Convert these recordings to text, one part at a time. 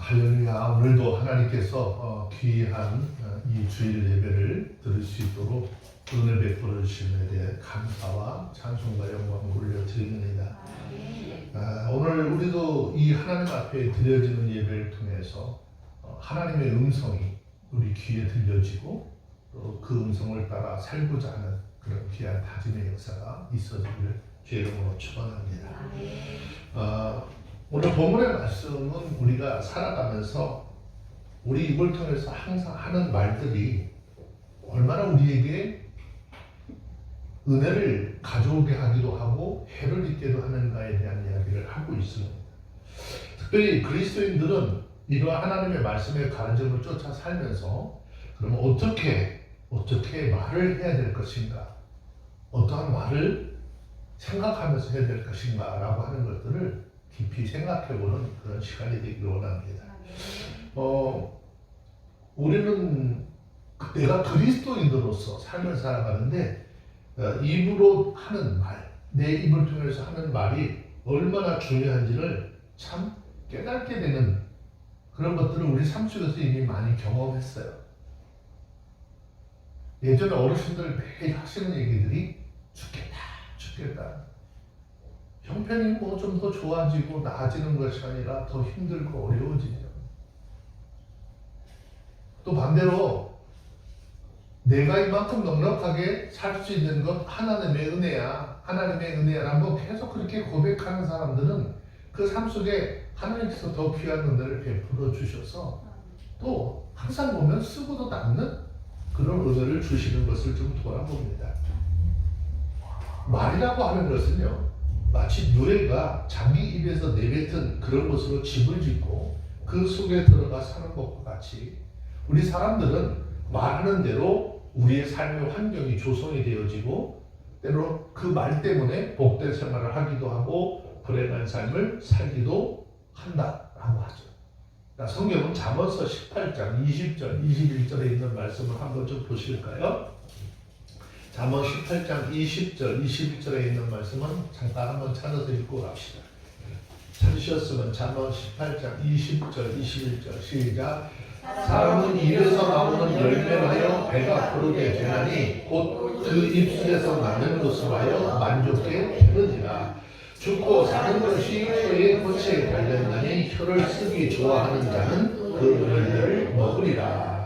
할렐루야. 오늘도 하나님께서 귀한 이 주일 예배를 들을 수 있도록 은혜 베풀어 주심에 대해 감사와 찬송과 영광을 올려드립니다. 오늘 우리도 이 하나님 앞에 드려지는 예배를 통해서 하나님의 음성이 우리 귀에 들려지고 또 그 음성을 따라 살고자 하는 그런 귀한 다짐의 역사가 있어지기를 주의 이름으로 축원합니다. 오늘 본문의 말씀은 우리가 살아가면서 우리 입을 통해서 항상 하는 말들이 얼마나 우리에게 은혜를 가져오게 하기도 하고 해를 입게도 하는가에 대한 이야기를 하고 있습니다. 특별히 그리스도인들은 이러한 하나님의 말씀의 가르침을 쫓아 살면서 그러면 어떻게 말을 해야 될 것인가, 어떠한 말을 생각하면서 해야 될 것인가 라고 하는 것들을 깊이 생각해보는 그런 시간이 되기를 원합니다. 우리는 내가 그리스도인으로서 삶을 살아가는데 입으로 하는 말, 내 입을 통해서 하는 말이 얼마나 중요한지를 참 깨닫게 되는 그런 것들을 우리 삶 속에서 이미 많이 경험했어요. 예전에 어르신들 매일 하시는 얘기들이 죽겠다. 형편이 뭐 좀 더 좋아지고 나아지는 것이 아니라 더 힘들고 어려워지죠. 또 반대로 내가 이만큼 넉넉하게 살 수 있는 건 하나님의 은혜야라고 계속 그렇게 고백하는 사람들은 그 삶 속에 하나님께서 더 귀한 은혜를 베풀어 주셔서 또 항상 보면 쓰고도 남는 그런 은혜를 주시는 것을 좀 돌아봅니다. 말이라고 하는 것은요, 마치 누에가 자기 입에서 내뱉은 그런 것으로 집을 짓고 그 속에 들어가 사는 것과 같이 우리 사람들은 말하는 대로 우리의 삶의 환경이 조성이 되어지고 때로 그 말 때문에 복된 생활을 하기도 하고 불행한 삶을 살기도 한다라고 하죠. 그러니까 성경은 잠언서 18장 20절, 21절에 있는 말씀을 한번 좀 보실까요? 잠언 18장 20절, 21절에 있는 말씀은 잠깐 한번 찾아서 읽고 갑시다. 찾으셨으면 잠언 18장 20절, 21절 시작. 사람은 입에서 나오는 열매로 하여 배가 부르게 되나니 곧 그 입술에서 나는 것으로 하여 만족게 되느니라. 죽고 사는 것이 혀의 거치에 달렸나니 혀를 쓰기 좋아하는 자는 그 열매를 먹으리라.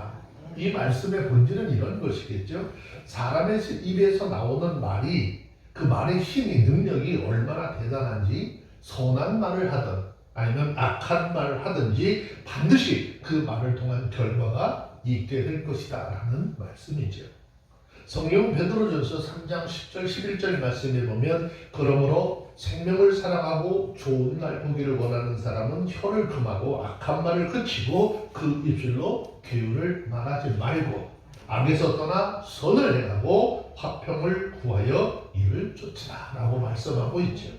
이 말씀의 본질은 이런 것이겠죠. 사람의 입에서 나오는 말이 그 말의 힘이 능력이 얼마나 대단한지 선한 말을 하든 아니면 악한 말을 하든지 반드시 그 말을 통한 결과가 있게 될 것이다 라는 말씀이죠. 성경 베드로전서 3장 10절 11절 말씀에 보면 그러므로 생명을 사랑하고 좋은 날 보기를 원하는 사람은 혀를 금하고 악한 말을 그치고 그 입술로 괴유를 말하지 말고 악에서 떠나 선을 행하고 화평을 구하여 이를 쫓으라 라고 말씀하고 있죠.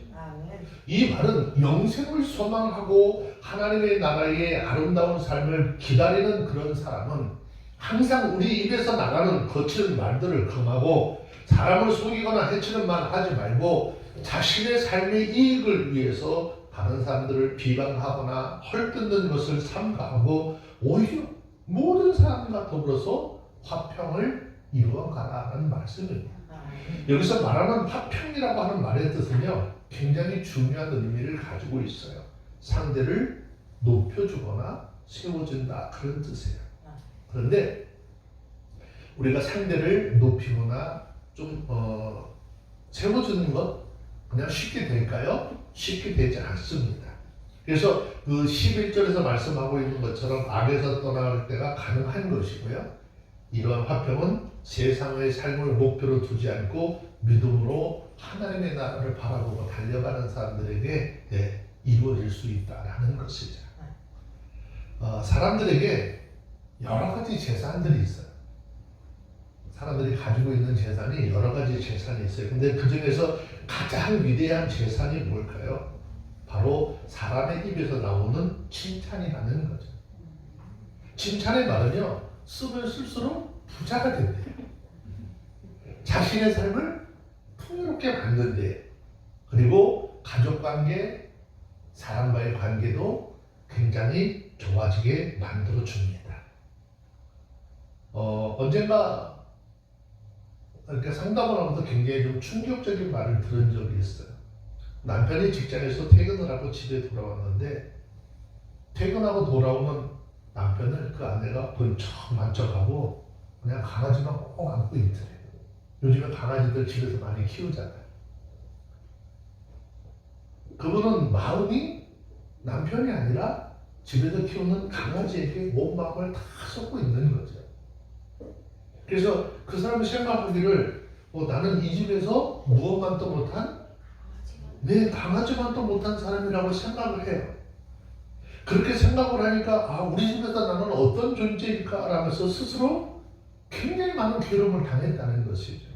이 말은 영생을 소망하고 하나님의 나라의 아름다운 삶을 기다리는 그런 사람은 항상 우리 입에서 나가는 거친 말들을 금하고 사람을 속이거나 해치는 말 하지 말고 자신의 삶의 이익을 위해서 다른 사람들을 비방하거나 헐뜯는 것을 삼가하고 오히려 모든 사람과 더불어서 화평을 이루어가라는 말씀입니다. 여기서 말하는 화평이라고 하는 말의 뜻은요, 굉장히 중요한 의미를 가지고 있어요. 상대를 높여주거나 세워준다 그런 뜻이에요. 그런데 우리가 상대를 높이거나 좀 세워주는 것 그냥 쉽게 될까요? 쉽게 되지 않습니다. 그래서 그 11절에서 말씀하고 있는 것처럼 악에서 떠나갈 때가 가능한 것이고요. 이러한 화평은 세상의 삶을 목표로 두지 않고 믿음으로 하나님의 나라를 바라보고 달려가는 사람들에게 이루어질 수 있다라는 것이죠. 사람들에게 여러 가지 재산들이 있어요. 사람들이 가지고 있는 재산이 여러 가지 재산이 있어요. 근데 그 중에서 가장 위대한 재산이 뭘까요? 바로 사람의 입에서 나오는 칭찬이라는 거죠. 칭찬의 말은요, 쓰면 쓸수록 부자가 된대요. 자신의 삶을 풍요롭게 만든대. 그리고 가족관계, 사람과의 관계도 굉장히 좋아지게 만들어 줍니다. 언젠가 이렇게 상담을 하면서 굉장히 좀 충격적인 말을 들은 적이 있어요. 남편이 직장에서 퇴근을 하고 집에 돌아왔는데 퇴근하고 돌아오면 남편을 그 아내가 번쩍 만져가고 그냥 강아지만 꼭 안고 있더래요. 요즘에 강아지들 집에서 많이 키우잖아요. 그분은 마음이 남편이 아니라 집에서 키우는 강아지에게 온 마음을 다 쏟고 있는 거죠. 그래서 그 사람이 생각하기를 나는 이 집에서 무엇만도 못한 내 강아지만도 못한 사람이라고 생각을 해요. 그렇게 생각을 하니까 우리 집에서 나는 어떤 존재일까 라면서 스스로 굉장히 많은 괴로움을 당했다는 것이죠.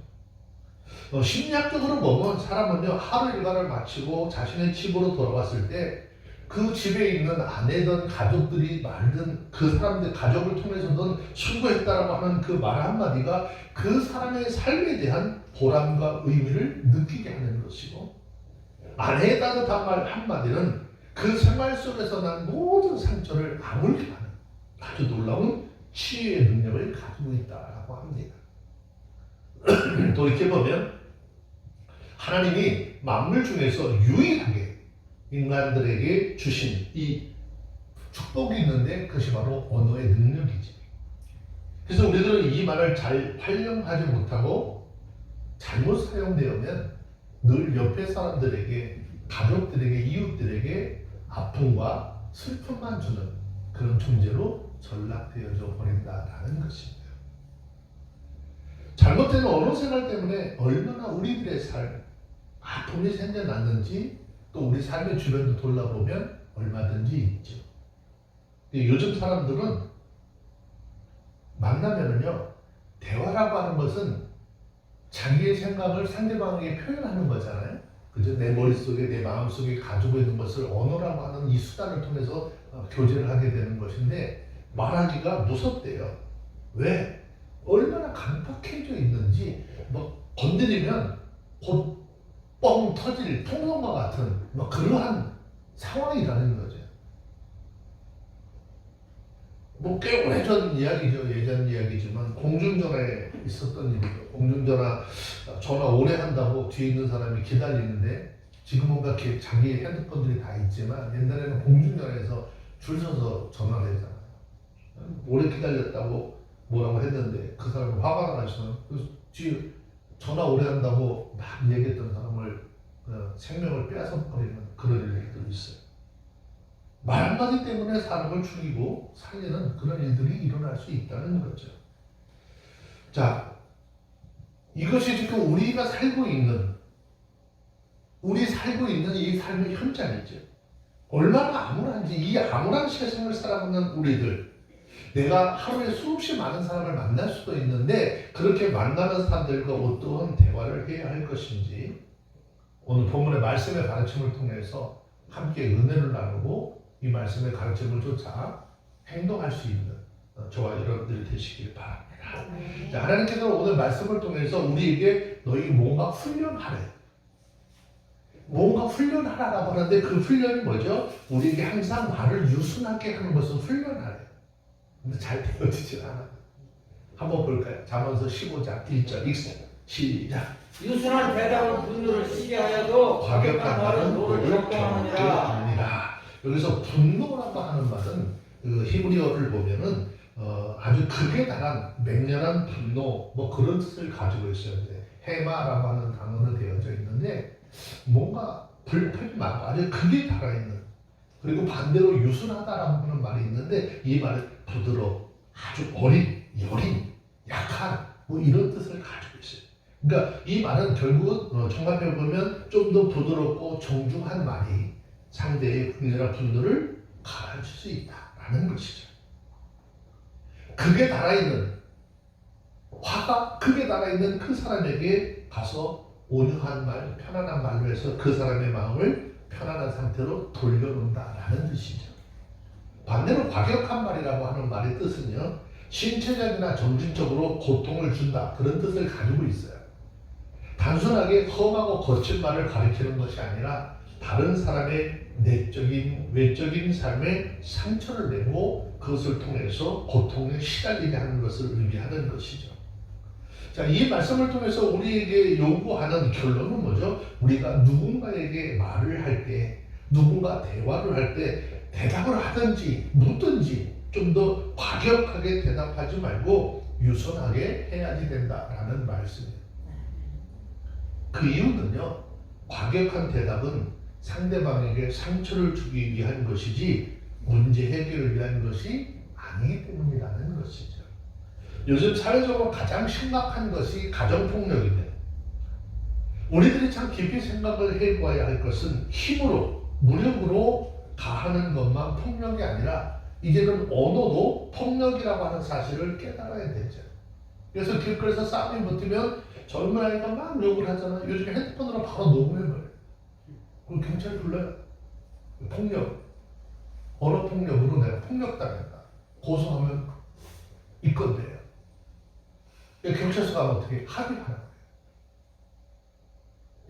심리학적으로 보면 사람은요, 하루 일과를 마치고 자신의 집으로 돌아왔을 때 그 집에 있는 아내든 가족들이 말든 그 사람들 가족을 통해서든 수고했다라고 하는 그 말 한마디가 그 사람의 삶에 대한 보람과 의미를 느끼게 하는 것이고, 아내의 따뜻한 말 한마디는 그 생활 속에서 난 모든 상처를 아물게 하는 아주 놀라운 치유의 능력을 가지고 있다라고 합니다. 또 이렇게 보면 하나님이 만물 중에서 유일하게 인간들에게 주신 이 축복이 있는데 그것이 바로 언어의 능력이지. 그래서 우리들은 이 말을 잘 활용하지 못하고 잘못 사용되면 늘 옆에 사람들에게, 가족들에게, 이웃들에게 아픔과 슬픔만 주는 그런 존재로 전락되어져 버린다라는 것입니다. 잘못된 언어 생활 때문에 얼마나 우리들의 삶, 아픔이 생겨났는지 또 우리 삶의 주변도 돌아보면 얼마든지 있죠. 요즘 사람들은 만나면은요, 대화라고 하는 것은 자기의 생각을 상대방에게 표현하는 거잖아요. 그죠? 내 머릿속에, 내 마음속에 가지고 있는 것을 언어라고 하는 이 수단을 통해서 교제를 하게 되는 것인데 말하기가 무섭대요. 왜? 얼마나 강팍해져 있는지 건드리면 곧 뻥 터질 통성과 같은 그러한 상황이라는 거죠. 꽤 오래전 이야기죠. 예전 이야기지만 공중전화에 있었던 일이죠. 공중전화 전화 오래 한다고 뒤에 있는 사람이 기다리는데 지금은 이렇게 자기 핸드폰들이 다 있지만 옛날에는 공중전화에서 줄 서서 전화를 했잖아요. 오래 기다렸다고 뭐라고 했는데 그 사람이 화가 나서 뒤에 전화 오래 한다고 막 얘기했던 사람을 생명을 빼앗아버리는 그런 일들이 있어요. 말 한마디 때문에 사람을 죽이고 살리는 그런 일들이 일어날 수 있다는 거죠. 자, 이것이 지금 우리가 살고 있는 이 삶의 현장이죠. 얼마나 암울한지, 이 암울한 세상을 살아가는 우리들, 내가 하루에 수없이 많은 사람을 만날 수도 있는데 그렇게 만나는 사람들과 어떠한 대화를 해야 할 것인지 오늘 본문의 말씀의 가르침을 통해서 함께 은혜를 나누고 이 말씀의 가르침을 쫓아 행동할 수 있는 저와 여러분들이 되시길 바랍니다. 자, 하나님께서 오늘 말씀을 통해서 우리에게 너희 뭔가 훈련하래. 뭔가 훈련하라라고 하는데 그 훈련이 뭐죠? 우리에게 항상 말을 유순하게 하는 것을 훈련하래. 근데 잘 되어지질 않아. 한번 볼까요? 잠언서 15장 1절 읽습니다. 시작. 유순한 대답은 분노를 쉬게 하여도 과격한 말은 노를 겪어하느니라. 여기서 분노라고 하는 말은 그 히브리어를 보면은 아주 극에 달한 맹렬한 분노 그런 뜻을 가지고 있어요. 해마라고 하는 단어로 되어져 있는데 뭔가 불편이 많고 아주 극에 달아있는, 그리고 반대로 유순하다라고 하는 말이 있는데 이 말은 부드러워, 아주 어린, 여린, 약한 이런 뜻을 가지고 있어요. 그러니까 이 말은 결국은 종합해 보면 좀 더 부드럽고 정중한 말이 상대의 분노나 분노를 가라앉힐 수 있다라는 것이죠. 극에 달아있는, 화가 극에 달아있는 그 사람에게 가서 온유한 말, 편안한 말로 해서 그 사람의 마음을 편안한 상태로 돌려놓는다라는 뜻이죠. 반대로 과격한 말이라고 하는 말의 뜻은요, 신체적이나 정신적으로 고통을 준다, 그런 뜻을 가지고 있어요. 단순하게 험하고 거친 말을 가리키는 것이 아니라 다른 사람의 내적인 외적인 삶에 상처를 내고 그것을 통해서 고통에 시달리게 하는 것을 의미하는 것이죠. 자, 이 말씀을 통해서 우리에게 요구하는 결론은 뭐죠? 우리가 누군가에게 말을 할 때, 누군가 대화를 할 때 대답을 하든지 묻든지 좀 더 과격하게 대답하지 말고 유선하게 해야지 된다라는 말씀이에요. 그 이유는요, 과격한 대답은 상대방에게 상처를 주기 위한 것이지 문제 해결을 위한 것이 아니기 때문이라는 것이죠. 요즘 사회적으로 가장 심각한 것이 가정폭력인데, 우리들이 참 깊이 생각을 해봐야 할 것은 힘으로, 무력으로 가하는 것만 폭력이 아니라 이제는 언어도 폭력이라고 하는 사실을 깨달아야 되죠. 그래서 길거리에서 싸움이 붙으면 젊은 아이가 막 욕을 하잖아요. 요즘에 핸드폰으로 바로 녹음해버려요. 그럼 경찰 불러요. 폭력, 언어 폭력으로 내가 폭력당했다. 고소하면 입건돼요. 경찰서 가면 어떻게 합의하는 거예요.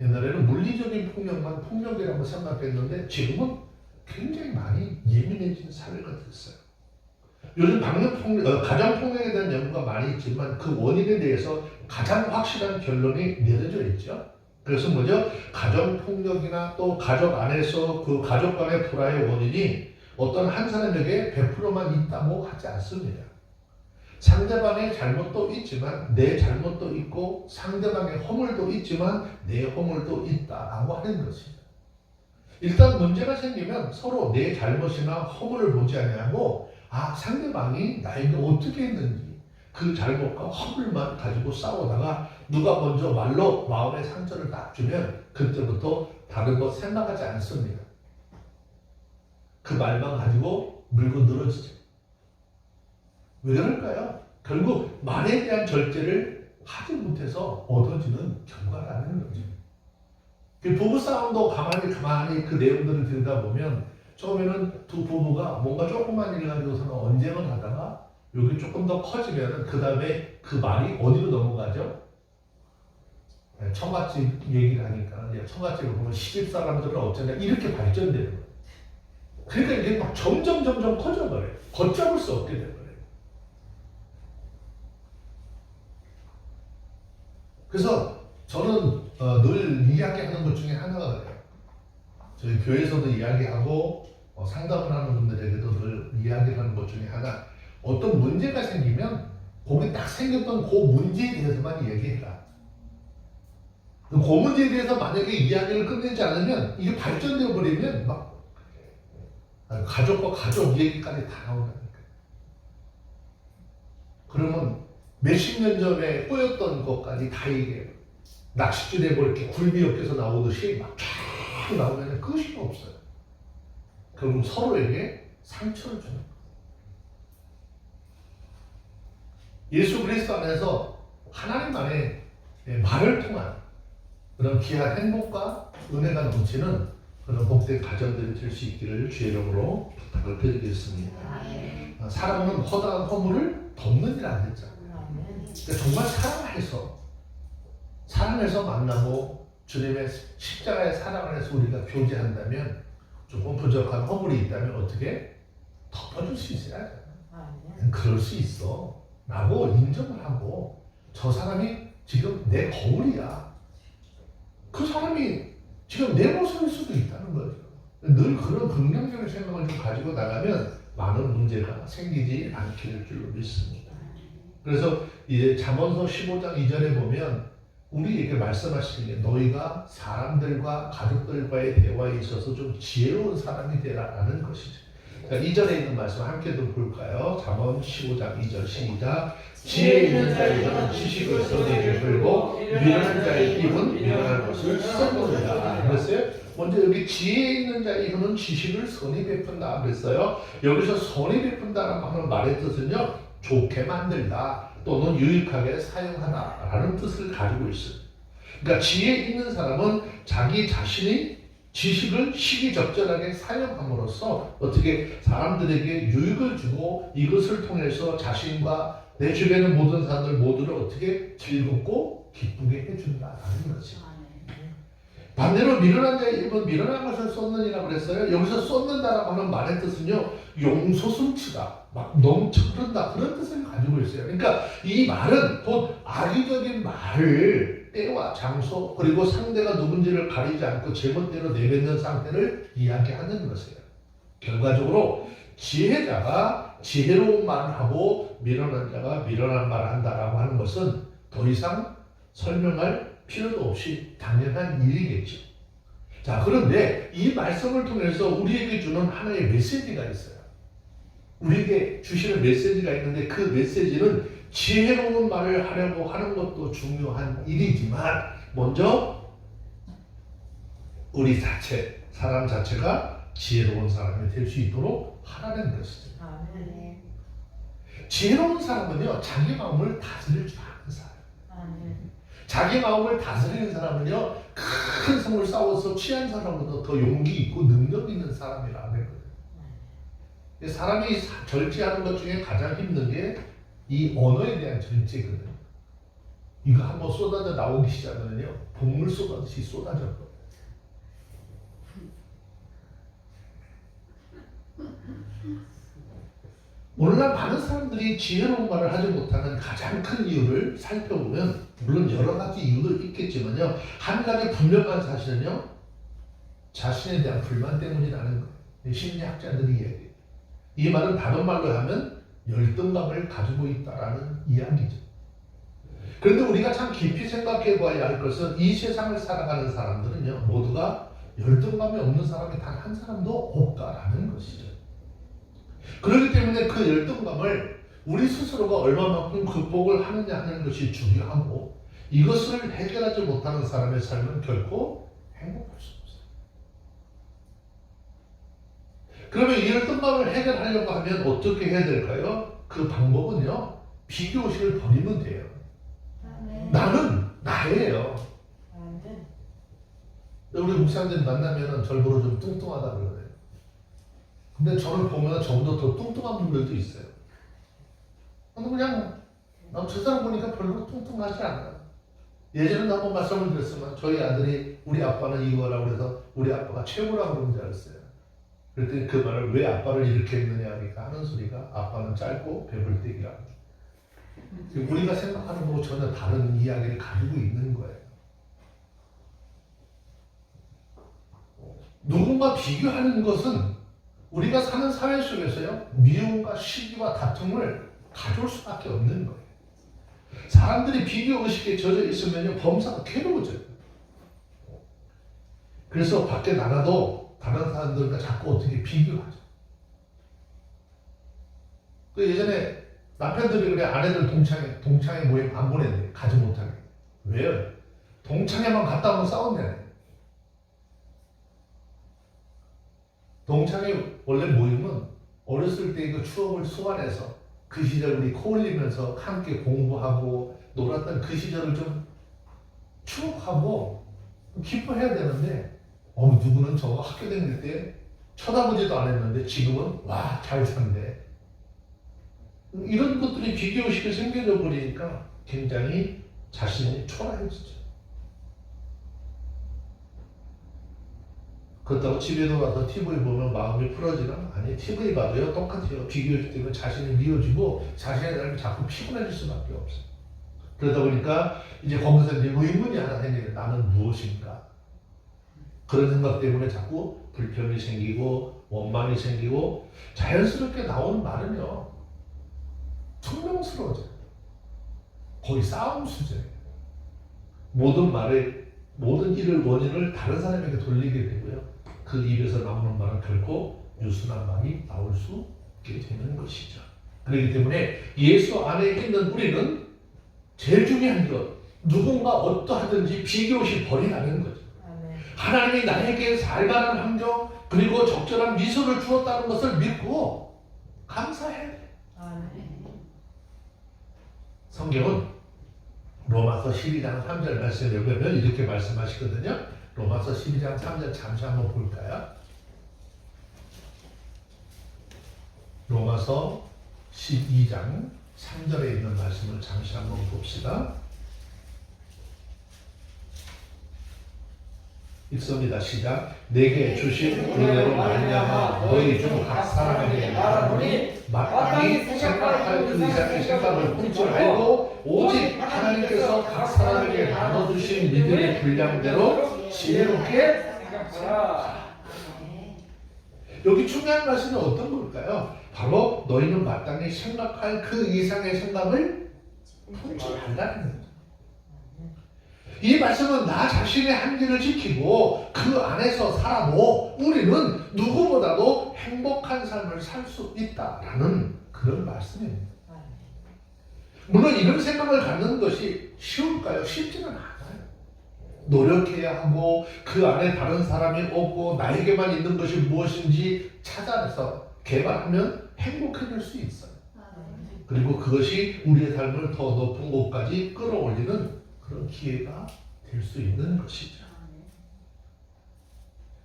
옛날에는 물리적인 폭력만 폭력이라고 생각했는데 지금은 굉장히 많이 예민해진 사회가 됐어요. 요즘 방역폭력, 가정폭력에 대한 연구가 많이 있지만 그 원인에 대해서 가장 확실한 결론이 내려져 있죠. 그래서 뭐죠? 가정폭력이나 또 가족 안에서 그 가족 간의 불화의 원인이 어떤 한 사람에게 100%만 있다고 하지 않습니다. 상대방의 잘못도 있지만 내 잘못도 있고 상대방의 허물도 있지만 내 허물도 있다라고 하는 것입니다. 일단 문제가 생기면 서로 내 잘못이나 허물을 보지 아니하고 상대방이 나에게 어떻게 했는지 그 잘못과 허물만 가지고 싸우다가 누가 먼저 말로 마음의 상처를 딱 주면 그때부터 다른 거 생각하지 않습니다. 그 말만 가지고 물고 늘어지죠. 왜 그럴까요? 결국 말에 대한 절제를 하지 못해서 얻어지는 결과라는 거죠. 부부싸움도 가만히 그 내용들을 들여다보면 처음에는 두 부부가 뭔가 조그만 일 가지고서는 언쟁을 하다가 여기 조금 더 커지면 그 다음에 그 말이 어디로 넘어가죠? 처갓집 얘기를 하니까 처갓집을 보면 시집 사람들은 어쩌냐 이렇게 발전되는 거예요. 그러니까 이게 막 점점 커져버려요. 걷잡을 수 없게 돼버려요. 그래서 저는 늘 이야기하는 것 중에 하나가 그래요. 저희 교회에서도 이야기하고 상담을 하는 분들에게도 늘 이야기하는 것 중에 하나, 어떤 문제가 생기면 거기 딱 생겼던 그 문제에 대해서만 얘기해라. 그 문제에 대해서 만약에 이야기를 끝내지 않으면 이게 발전되어 버리면 막 가족과 가족 얘기까지 다 나온다니까. 그러면 몇십 년 전에 꼬였던 것까지 다 얘기해요. 낚싯줄에 뭐 이렇게 굴비 엮여서 나오듯이 막 쫙 나오면 끝이 없어요. 결국 서로에게 상처를 주는 거예요. 예수 그리스도 안에서 하나님 안에 말을 통한 그런 귀한 행복과 은혜가 넘치는 그런 복된 가정들이 될 수 있기를 주의 이름으로 부탁을 드리겠습니다. 사랑은 허다한 허물을 덮는이라 했잖아요. 그러니까 정말 사랑해서 만나고 주님의 십자가의 사랑 안에서 우리가 교제한다면 조금 부족한 허물이 있다면 어떻게 덮어줄 수 있어야 돼. 그럴 수 있어 라고 인정을 하고, 저 사람이 지금 내 거울이야, 그 사람이 지금 내 모습일 수도 있다는 거죠. 늘 그런 긍정적인 생각을 좀 가지고 나가면 많은 문제가 생기지 않게 될 줄로 믿습니다. 그래서 이제 잠언서 15장 2절에 보면 우리에게 말씀하시는 게 너희가 사람들과 가족들과의 대화에 있어서 좀 지혜로운 사람이 되라라는 것이죠. 자, 2절에 있는 말씀 함께 좀 볼까요? 잠언 15장 2절 시작. 지혜 있는 자의 입은 지식을 선에게 풀고 미련한 자의 입은 미련한 것을 써놓는다 그랬어요. 먼저 여기 지혜 있는 자의 입은 지식을 선히 베푼다 그랬어요. 여기서 선히 베푼다라고 하는 말의 뜻은요, 좋게 만들다 또는 유익하게 사용하다라는 뜻을 가지고 있어요. 그러니까 지혜 있는 사람은 자기 자신이 지식을 시기적절하게 사용함으로써 어떻게 사람들에게 유익을 주고 이것을 통해서 자신과 내 주변의 모든 사람들 모두를 어떻게 즐겁고 기쁘게 해준다라는 거죠. 반대로 미련한 자의 입은 미련한 것을 쏟느니라 그랬어요. 여기서 쏟는다라고 하는 말의 뜻은요, 용솟음치다, 막 넘쳐 흐른다, 그런 뜻을 가지고 있어요. 그러니까 이 말은 곧 악의적인 말을 때와 장소 그리고 상대가 누군지를 가리지 않고 제멋대로 내뱉는 상태를 이야기하는 것이에요. 결과적으로 지혜자가 지혜로운 말을 하고 미련한 자가 미련한 말을 한다라고 하는 것은 더 이상 설명할 필요도 없이 당연한 일이겠죠. 자, 그런데 이 말씀을 통해서 우리에게 주는 하나의 메시지가 있어요. 우리에게 주시는 메시지가 있는데 그 메시지는 지혜로운 말을 하려고 하는 것도 중요한 일이지만 먼저 우리 자체, 사람 자체가 지혜로운 사람이 될 수 있도록 하라는 것이죠. 아멘. 지혜로운 사람은요, 자기 마음을 다스릴 줄 아는 사람. 아멘. 자기 마음을 다스리는 사람은요, 큰 성을 싸워서 취한 사람보다 더 용기 있고 능력 있는 사람이라는 거예요. 사람이 절제하는 것 중에 가장 힘든 게 이 언어에 대한 절제거든요. 이거 한번 쏟아져 나오기 시작하면요, 복물 쏟아듯이 쏟아져 버려요. 오늘날 많은 사람들이 지혜로운 말을 하지 못하는 가장 큰 이유를 살펴보면, 물론 여러 가지 이유도 있겠지만요, 한 가지 분명한 사실은요, 자신에 대한 불만 때문이라는 거예요. 심리학자들이 얘기해요. 이 말은 다른 말로 하면 열등감을 가지고 있다라는 이야기죠. 그런데 우리가 참 깊이 생각해 봐야 할 것은 이 세상을 살아가는 사람들은요, 모두가 열등감이 없는 사람이 단 한 사람도 없다라는 것이죠. 그렇기 때문에 그 열등감을 우리 스스로가 얼마만큼 극복을 하느냐 하는 것이 중요하고, 이것을 해결하지 못하는 사람의 삶은 결코 행복할 수 없어요. 그러면 이 열등감을 해결하려고 하면 어떻게 해야 될까요? 그 방법은요, 비교의식을 버리면 돼요. 아멘. 나는 나예요. 아멘. 우리 목사님들 만나면 절보로 좀 뚱뚱하다 그러네요. 근데 저를 보면 저보다 더 뚱뚱한 분들도 있어요. 그냥 저 사람 보니까 별로 뚱뚱하지 않아요. 예전에 한번 말씀을 드렸지만 저희 아들이 우리 아빠는 이거라고 그래서 우리 아빠가 최고라고 그런 줄 알았어요. 그랬더니 그 말을 왜 아빠를 이렇게 했느냐 하니까 하는 소리가 아빠는 짧고 배불뚝이라고. 우리가 생각하는 거하고 전혀 다른 이야기를 가지고 있는 거예요. 누군가 비교하는 것은 우리가 사는 사회 속에서요, 미움과 시기와 다툼을 가져올 수밖에 없는 거예요. 사람들이 비교 의식에 젖어 있으면요, 범사가 괴로워져요. 그래서 밖에 나가도 다른 사람들과 자꾸 어떻게 비교하죠. 그 예전에 남편들이 그래, 아내들 동창회 모임 안 보낸대. 가지 못하게. 왜요? 동창회만 갔다 오면 싸웠네. 동창회 원래 모임은 어렸을 때 그 추억을 소환해서 그 시절 우리 코 흘리면서 함께 공부하고 놀았던 그 시절을 좀 추억하고 기뻐해야 되는데, 누구는 저거 학교 다닐 때 쳐다보지도 않았는데 지금은 와, 잘 산대. 이런 것들이 비교의식이 생겨져 버리니까 굉장히 자신이 초라해지죠. 그렇다고 집에 와서 TV 보면 마음이 풀어지나? 아니, TV 봐도요 똑같아요. 비교의식 때문에 자신이 미워지고 자신의 삶이 자꾸 피곤해질 수밖에 없어요. 그러다 보니까 이제 거기서 이제 의문이 하나 생겨요. 나는 무엇인가? 그런 생각 때문에 자꾸 불평이 생기고 원망이 생기고, 자연스럽게 나오는 말은요, 퉁명스러워져요. 거의 싸움 수준이에요. 모든 일을 원인을 다른 사람에게 돌리게 되고요. 그 입에서 나오는 말은 결코 유순한 말이 나올 수 없게 되는 것이죠. 그렇기 때문에 예수 안에 있는 우리는 제일 중요한 것, 누군가 어떠하든지 비교의식 버리라는 거죠. 하나님이 나에게 살만한 환경 그리고 적절한 미소를 주었다는 것을 믿고 감사해야 돼. 성경은 로마서 12장 3절 말씀을 보면 이렇게 말씀하시거든요. 로마서 12장 3절 잠시 한번 볼까요? 로마서 12장 3절에 있는 말씀을 잠시 한번 봅시다. 읽습니다. 시작. 내게 주신 은혜로 말미암아 너희 중 각 사람에게 말하노니 마땅히 생각할 그 이상의 생각을 품지 말고 오직 하나님께서 각 사람에게 나눠주신 믿음의 분량대로 지혜롭게 생각하라. 여기 중요한 말씀은 어떤 걸까요? 바로 너희는 마땅히 생각할 그 이상의 생각을 품지 말라는 거예요. 이 말씀은 나 자신의 한계를 지키고 그 안에서 살아도 우리는 누구보다도 행복한 삶을 살 수 있다라는 그런 말씀입니다. 물론 이런 생각을 갖는 것이 쉬울까요? 쉽지는 않아요. 노력해야 하고 그 안에 다른 사람이 없고 나에게만 있는 것이 무엇인지 찾아내서 개발하면 행복해질 수 있어요. 그리고 그것이 우리의 삶을 더 높은 곳까지 끌어올리는 그런 기회가 될 수 있는 것이죠.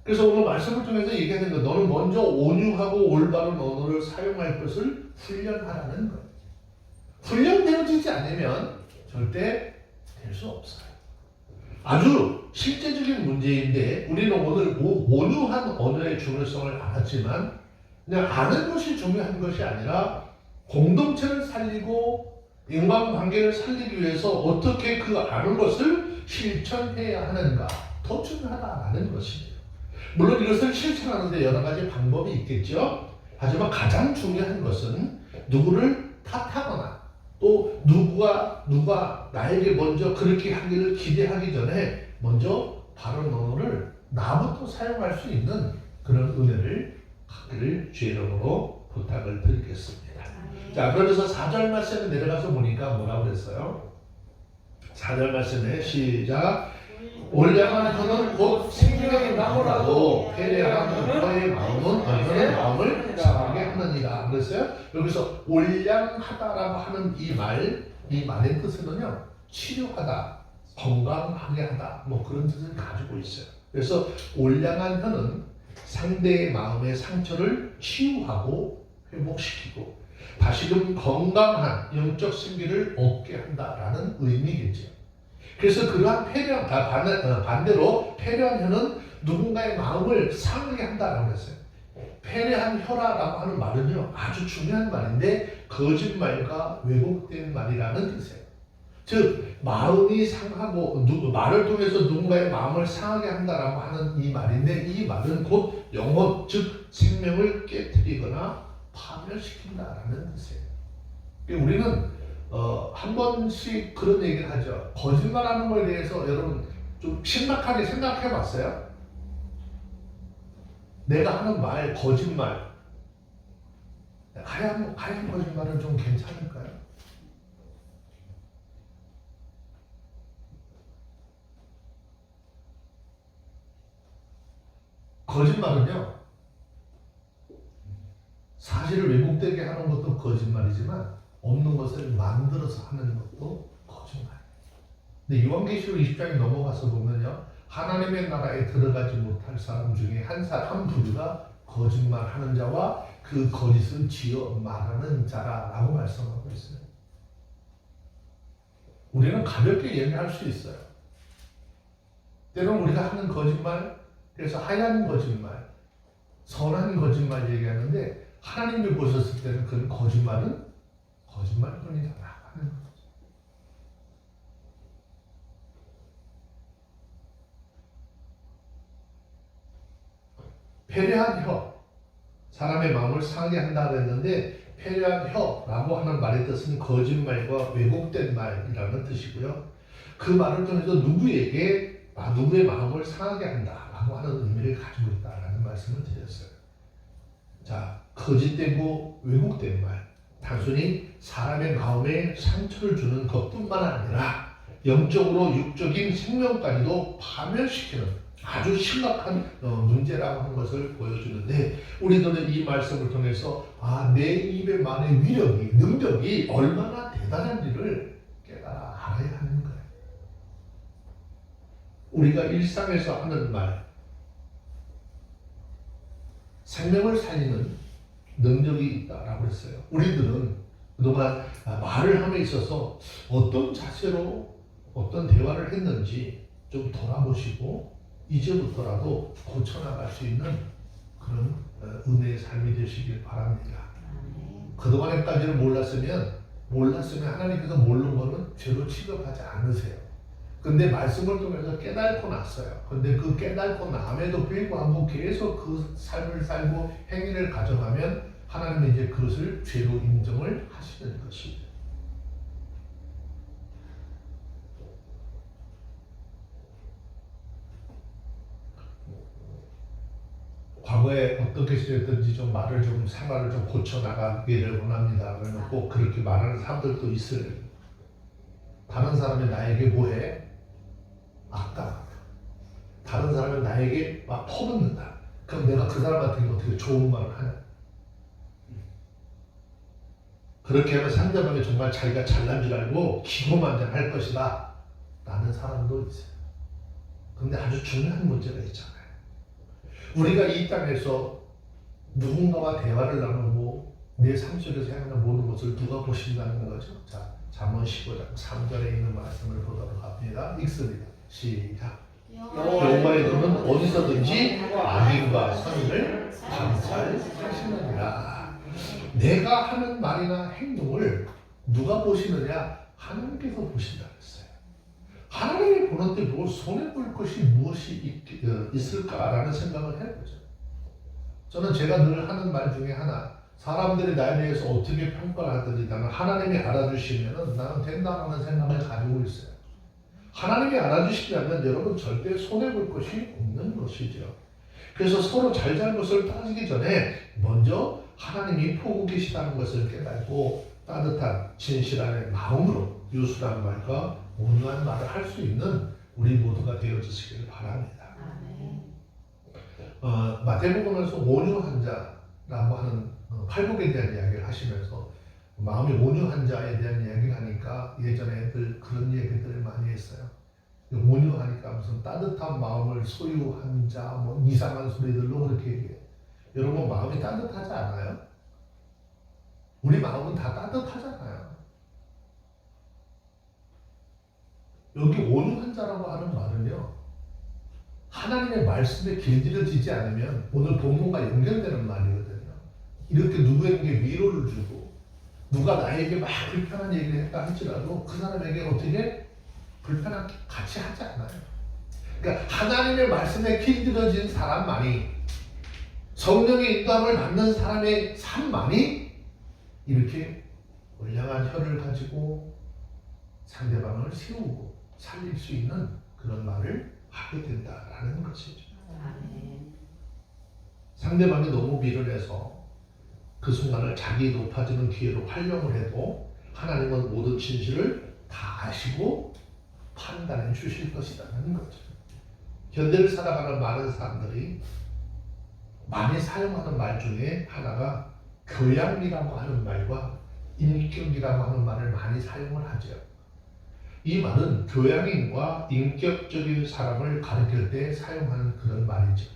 그래서 오늘 말씀을 통해서 얘기하는 것, 너는 먼저 온유하고 올바른 언어를 사용할 것을 훈련하라는 거예요. 훈련되어지지 않으면 절대 될 수 없어요. 아주 실제적인 문제인데 우리는 오늘 온유한 언어의 중요성을 알았지만 그냥 아는 것이 중요한 것이 아니라 공동체를 살리고 인간관계를 살리기 위해서 어떻게 그 아는 것을 실천해야 하는가 더 중요하다는 것이에요. 물론 이것을 실천하는데 여러 가지 방법이 있겠죠. 하지만 가장 중요한 것은 누구를 탓하거나 또 누가 나에게 먼저 그렇게 하기를 기대하기 전에 먼저 바른 언어를 나부터 사용할 수 있는 그런 은혜를 갖기를 주의 이름으로 부탁을 드리겠습니다. 자, 그러면서 4절 말씀에 내려가서 보니까 뭐라고 그랬어요? 4절 말씀에 시작. 올량한 혀는 곧 생명의 나무라도 패례한 혀의 마음은 혀는 마음을 상하게 하느니라. 그랬어요? 여기서 올량하다라고 하는 이 말의 뜻은요 치료하다, 건강하게 하다 뭐 그런 뜻을 가지고 있어요. 그래서 올량한 혀는 상대의 마음의 상처를 치유하고 회복시키고 다시금 건강한 영적 생기를 얻게 한다라는 의미겠죠. 그래서 그러한 반대로 패배한 혀는 누군가의 마음을 상하게 한다라고 했어요. 패배한 혀라고 하는 말은요 아주 중요한 말인데 거짓말과 왜곡된 말이라는 뜻이에요. 즉 마음이 상하고 말을 통해서 누군가의 마음을 상하게 한다라고 하는 이 말인데 이 말은 곧 영혼 즉 생명을 깨뜨리거나 파멸시킨다라는 뜻이에요. 우리는 한 번씩 그런 얘기를 하죠. 거짓말하는 거에 대해서 여러분 좀 심각하게 생각해 봤어요? 내가 하는 말, 거짓말 하얀 거짓말은 좀 괜찮을까요? 거짓말은요 사실을 왜곡되게 하는 것도 거짓말이지만 없는 것을 만들어서 하는 것도 거짓말이에요. 근데 요한계시록 20장에 넘어가서 보면요 하나님의 나라에 들어가지 못할 사람 중에 한 부류가 거짓말하는 자와 그 거짓을 지어 말하는 자라고 말씀하고 있어요. 우리는 가볍게 얘기할 수 있어요. 때로는 우리가 하는 거짓말, 그래서 하얀 거짓말, 선한 거짓말 얘기하는데 하나님이 보셨을 때는 그런 거짓말은 거짓말뿐이다 하는 거죠. 패배한 혀, 사람의 마음을 상하게 한다고 했는데 패배한 혀라고 하는 말의 뜻은 거짓말과 왜곡된 말이라는 뜻이고요. 그 말을 통해서 누구의 마음을 상하게 한다라고 하는 의미를 가지고 있다라는 말씀을 드렸어요. 자, 거짓되고 왜곡된 말, 단순히 사람의 마음에 상처를 주는 것뿐만 아니라 영적으로 육적인 생명까지도 파멸시키는 아주 심각한 문제라고 하는 것을 보여주는데 우리들은 이 말씀을 통해서 내 입의 말의 위력이, 능력이 얼마나 대단한지를 깨달아 알아야 하는 거예요. 우리가 일상에서 하는 말, 생명을 살리는 능력이 있다라고 했어요. 우리들은 그동안 말을 함에 있어서 어떤 자세로 어떤 대화를 했는지 좀 돌아보시고 이제부터라도 고쳐나갈 수 있는 그런 은혜의 삶이 되시길 바랍니다. 그동안에까지는 몰랐으면 하나님께서 모르는 거는 죄로 취급하지 않으세요. 근데 말씀을 통해서 깨닫고 났어요. 근데 그 깨닫고 남에도 불구하고 계속 그 삶을 살고 행위를 가져가면 하나님은 이제 그것을 죄로 인정을 하시는 것이죠. 과거에 어떻게 지냈든지 좀 말을 좀 생활을 좀 고쳐 나가기를 원합니다. 그러면 꼭 그렇게 말하는 사람들도 있어요. 다른 사람이 나에게 뭐해? 악당하다. 다른 사람이 나에게 막 퍼붓는다. 그럼 내가 그 사람한테 어떻게 좋은 말을 하냐? 그렇게 하면 상대방이 정말 자기가 잘난 줄 알고 기고만장할 것이다 라는 사람도 있어요. 근데 아주 중요한 문제가 있잖아요. 우리가 이 땅에서 누군가와 대화를 나누고 내 삶 속에서 행하는 모든 것을 누가 보신다는 거죠? 자, 잠언 15장 3절에 있는 말씀을 보도록 합니다. 읽습니다. 시작. 여호와의 눈은 어디서든지 악인과 선인을 감찰하시느니라. 내가 하는 말이나 행동을 누가 보시느냐? 하나님께서 보신다 그랬어요. 하나님이 보는 때 뭘 손해볼 것이 무엇이 있을까라는 생각을 해보죠. 저는 제가 늘 하는 말 중에 하나, 사람들이 나에 대해서 어떻게 평가를 하든지 나는 하나님이 알아주시면 나는 된다는 생각을 가지고 있어요. 하나님이 알아주시지 않으면 여러분 절대 손해볼 것이 없는 것이죠. 그래서 서로 잘잘못을 따지기 전에 먼저 하나님이 보고 계시다는 것을 깨닫고 따뜻한 진실한 마음으로 유순한 말과 온유한 말을 할 수 있는 우리 모두가 되어주시길 바랍니다. 마태복음에서 온유한 자라고 하는 팔복에 대한 이야기를 하시면서 마음이 온유한 자에 대한 이야기를 하니까 예전에 애들 그런 얘기들을 많이 했어요. 온유하니까 무슨 따뜻한 마음을 소유한 자, 뭐 이상한 소리들로 그렇게 얘기해요. 여러분 마음이 따뜻하지 않아요? 우리 마음은 다 따뜻하잖아요. 여기 온유한 자라고 하는 말은요, 하나님의 말씀에 길들여지지 않으면 오늘 본문과 연결되는 말이거든요. 이렇게 누구에게 위로를 주고 누가 나에게 막 불편한 얘기를 했다 할지라도 그 사람에게 어떻게 불편한 같이 하지 않아요. 그러니까 하나님의 말씀에 길들여진 사람만이, 성령의 인도함을 받는 사람의 삶만이 이렇게 올량한 혀를 가지고 상대방을 세우고 살릴 수 있는 그런 말을 하게 된다라는 것이죠. 상대방이 너무 밀어내서 그 순간을 자기 높아지는 기회로 활용을 해도 하나님은 모든 진실을 다 아시고 판단해 주실 것이라는 거죠. 현대를 살아가는 많은 사람들이 많이 사용하는 말 중에 하나가 교양이라고 하는 말과 인격이라고 하는 말을 많이 사용을 하죠. 이 말은 교양인과 인격적인 사람을 가리킬 때 사용하는 그런 말이죠.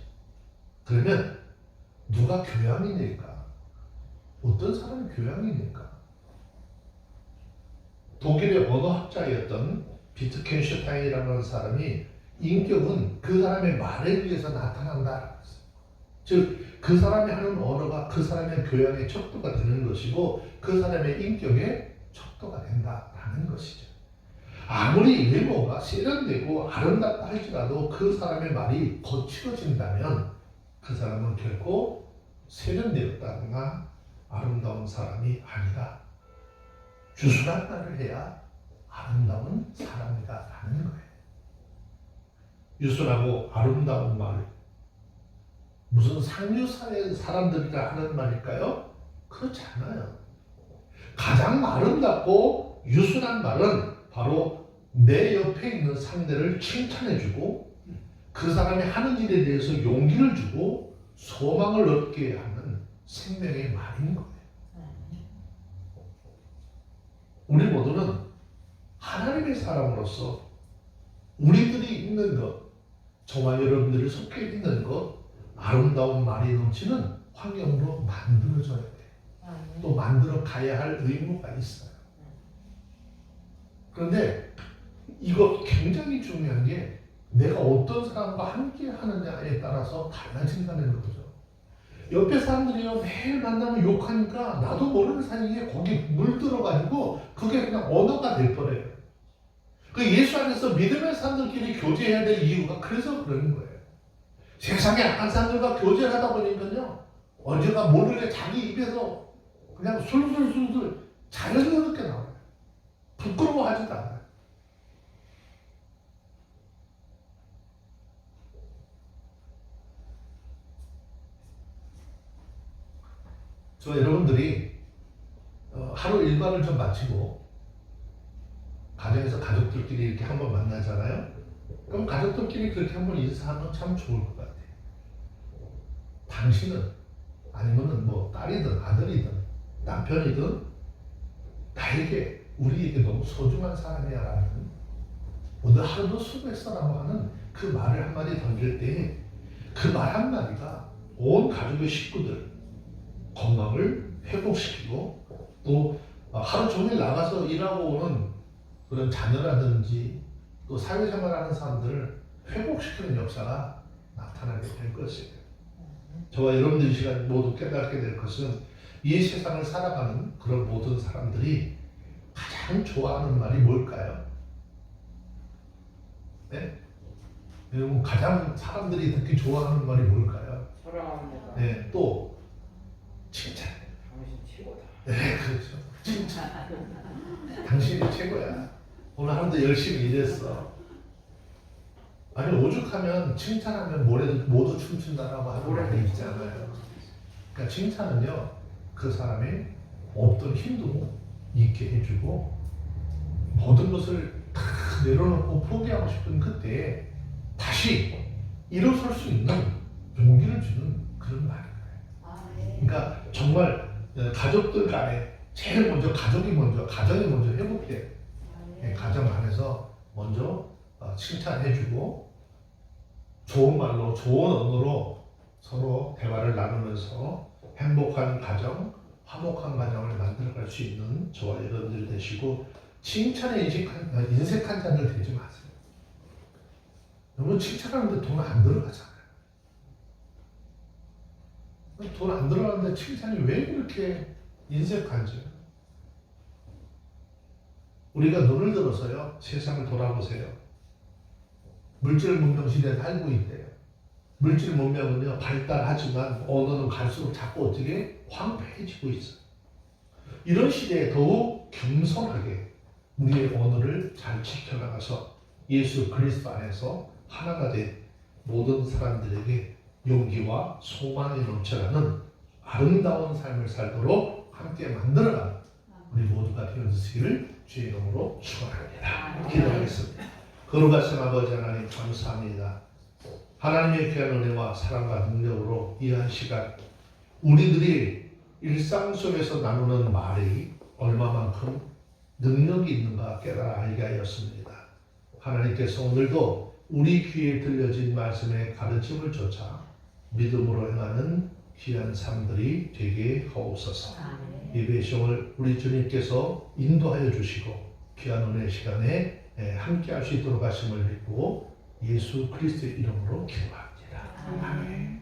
그러면 누가 교양인일까? 어떤 사람이 교양인일까? 독일의 언어학자였던 비트켄슈타인이라는 사람이 인격은 그 사람의 말에 의해서 나타난다라고 했어요. 즉 그 사람이 하는 언어가 그 사람의 교양의 척도가 되는 것이고 그 사람의 인격의 척도가 된다라는 것이죠. 아무리 외모가 세련되고 아름답다 할지라도 그 사람의 말이 거칠어진다면 그 사람은 결코 세련되었다거나 아름다운 사람이 아니다. 유순한 말을 해야 아름다운 사람이다 라는 거예요. 유순하고 아름다운 말, 무슨 상류사의 사람들이라 하는 말일까요? 그렇지 않아요. 가장 아름답고 유순한 말은 바로 내 옆에 있는 상대를 칭찬해주고 그 사람이 하는 일에 대해서 용기를 주고 소망을 얻게 하는 생명의 말인 거예요. 우리 모두는 하나님의 사람으로서 우리들이 있는 것, 저와 여러분들이 속해 있는 것, 아름다운 말이 넘치는 환경으로 만들어져야 돼요. 또 만들어 가야 할 의무가 있어요. 그런데 이거 굉장히 중요한 게 내가 어떤 사람과 함께 하느냐에 따라서 달라진다는 거죠. 옆에 사람들이요 매일 만나면 욕하니까 나도 모르는 사이에 거기 물들어가지고 그게 그냥 언어가 될 거래요. 그 예수 안에서 믿음의 사람들끼리 교제해야 될 이유가 그래서 그러는 거예요. 세상에 악한 사람들과 교제를 하다 보니까요 언제가 모르게 자기 입에서 그냥 술술술술 자연스럽게 나와요. 부끄러워하지도 않아요. 저 여러분들이 하루 일과를 좀 마치고 가정에서 가족들끼리 이렇게 한번 만나잖아요. 그럼 가족들끼리 그렇게 한번 인사하면 참 좋을 것 같아요. 당신은 아니면은 뭐 딸이든 아들이든 남편이든 나에게 우리에게 너무 소중한 사람이야라는 오늘 하루도 수고했어라고 하는 그 말을 한마디 던질 때 그 말 한마디가 온 가족의 식구들 건강을 회복시키고 또 하루 종일 나가서 일하고 오는 그런 자녀라든지 또 사회생활하는 사람들을 회복시키는 역사가 나타나게 될 것이에요. 저와 여러분들 이 시간 모두 깨닫게 될 것은 이 세상을 살아가는 그런 모든 사람들이 가장 좋아하는 말이 뭘까요? 네? 여러분 가장 사람들이 듣기 좋아하는 말이 뭘까요? 사랑합니다. 네, 또 칭찬. 당신 최고다. 네, 그렇죠. 칭찬. 당신이 최고야. 오늘 하루도 열심히 일했어. 아니 오죽하면 칭찬하면 모두 춤춘다라고 하는 말이 있잖아요. 그러니까 칭찬은요 그 사람의 없던 힘도 있게 해주고 모든 것을 다 내려놓고 포기하고 싶은 그때 다시 일어설 수 있는 용기를 주는 그런 말이에요. 그러니까 정말 가족들 간에 제일 먼저 가정이 먼저 회복돼요. 가정 안에서 먼저 칭찬해주고 좋은 말로 좋은 언어로 서로 대화를 나누면서 행복한 가정, 화목한 가정을 만들어갈 수 있는 저와 여러분들 되시고 칭찬에 인색한 자들 되지 마세요. 여러분 칭찬하는데 돈 안 들어가잖아요. 돈 안 들어가는데 칭찬이 왜 그렇게 인색한지 우리가 눈을 들어서요 세상을 돌아보세요. 물질 문명 시대에 살고 있대요. 물질 문명은요 발달하지만 언어는 갈수록 자꾸 어떻게 황폐해지고 있어요. 이런 시대에 더욱 겸손하게 우리의 언어를 잘 지켜나가서 예수 그리스도 안에서 하나가 된 모든 사람들에게 용기와 소망이 넘쳐나는 아름다운 삶을 살도록 함께 만들어가는 우리 모두가 되어주시기를 주의 이름으로 축원합니다. 기도하겠습니다. 거룩하신 아버지 하나님 감사합니다. 하나님의 귀한 은혜와 사랑과 능력으로 이 한 시간 우리들이 일상 속에서 나누는 말이 얼마만큼 능력이 있는가 깨달아 알게 하였습니다. 하나님께서 오늘도 우리 귀에 들려진 말씀의 가르침을 쫓아 믿음으로 행하는 귀한 삶들이 되게 하옵소서. 예배 시험을 우리 주님께서 인도하여 주시고 귀한 은혜 시간에 함께 할 수 있도록 하심을 믿고 예수 그리스도의 이름으로 기도합니다. 아멘.